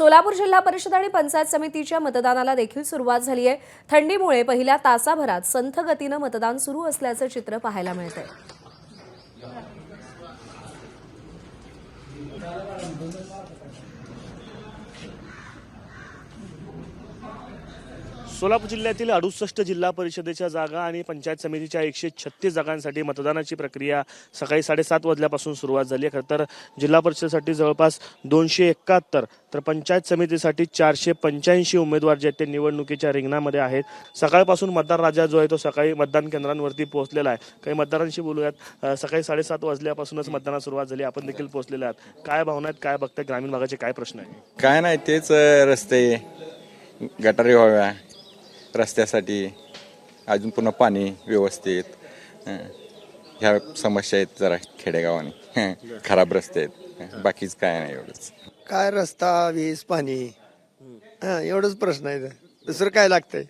सोलापूर जिल्हा परिषद आणि पंचायत समितीच्या मतदानाला देखील सुरुवात झाली आहे। थंडीमुळे पहिल्या तासाभरात संथ गतीने मतदान सुरू असल्याचे चित्र पाहायला मिळते। सोलापूर जिल्ह्यातील 68 जिल्हा परिषदेच्या जागा आणि पंचायत समितीच्या 136 जागांसाठी मतदानाची प्रक्रिया सकाळी 7:30 वाजल्यापासून सुरुवात झाली आहे। खरं तर जिल्हा परिषदेसाठी जवळपास 271 तर पंचायत समितीसाठी 485 उमेदवार जे आहेत ते निवडणुकीच्या रिंगणामध्ये आहेत। सकाळपासून मतदार राजा जो आहे तो सकाळी मतदान केंद्रांवरती पोहोचलेला आहे। काही मतदारांशी बोलूयात। सकाळी 7:30 वाजल्यापासूनच मतदानाला सुरुवात झाली, आपण देखील पोहोचलेले आहात। काय भावना आहेत, काय बघताय, ग्रामीण भागाचे काय प्रश्न आहेत? काय नाही, तेच रस्ते गटारी व्हाव्या, रस्त्यासाठी अजून पुन्हा पाणी व्यवस्थित, ह्या समस्या आहेत जरा खेडेगावाने, खराब रस्ते आहेत, बाकीच काय नाही एवढंच। काय रस्ता, वीज, पाणी, एवढंच प्रश्न आहे। दुसरं काय लागतंय?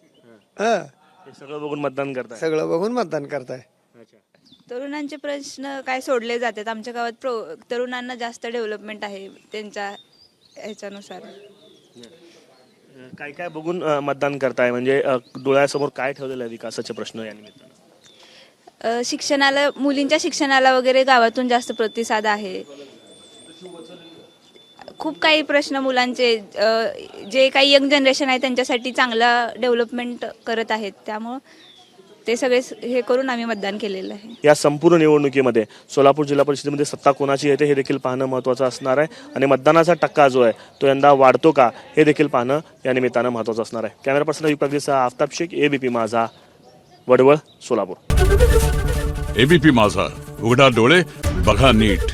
हे सगळं बघून मतदान करताय? सगळं बघून मतदान करताय। तरुणांचे प्रश्न काय सोडले जातात? आमच्या गावात तरुणांना जास्त डेव्हलपमेंट आहे त्यांच्या ह्याच्यानुसार। काय काय बघून मतदान करताय, म्हणजे डोळ्यासमोर काय ठेवलेलं आहे विकासाचे प्रश्न या निमित्तानं? शिक्षणाला, मुलींच्या शिक्षणाला वगैरे गावातून जास्त प्रतिसाद आहे। खूप काही प्रश्न मुलांचे, जे काही यंग जनरेशन आहे त्यांच्यासाठी चांगला डेव्हलपमेंट करत आहेत, त्यामुळं ते सगळे हे करून आम्ही मतदान केलेलं आहे। या संपूर्ण निवडणुकीमध्ये सोलापूर जिल्हा परिषदेमध्ये सत्ता कोणाची येते हे देखील पाहणं महत्त्वाचं असणार आहे आणि मतदानाचा टक्का जो आहे तो यंदा वाढतो का हे देखील पाहणं या निमित्तानं महत्त्वाचं असणार आहे। कॅमेरा पर्सन युक्तागदीसह आफताब शेख, एबीपी माझा, वडवळ, सोलापूर। एबीपी माझा, उघडा डोळे बघा नीट।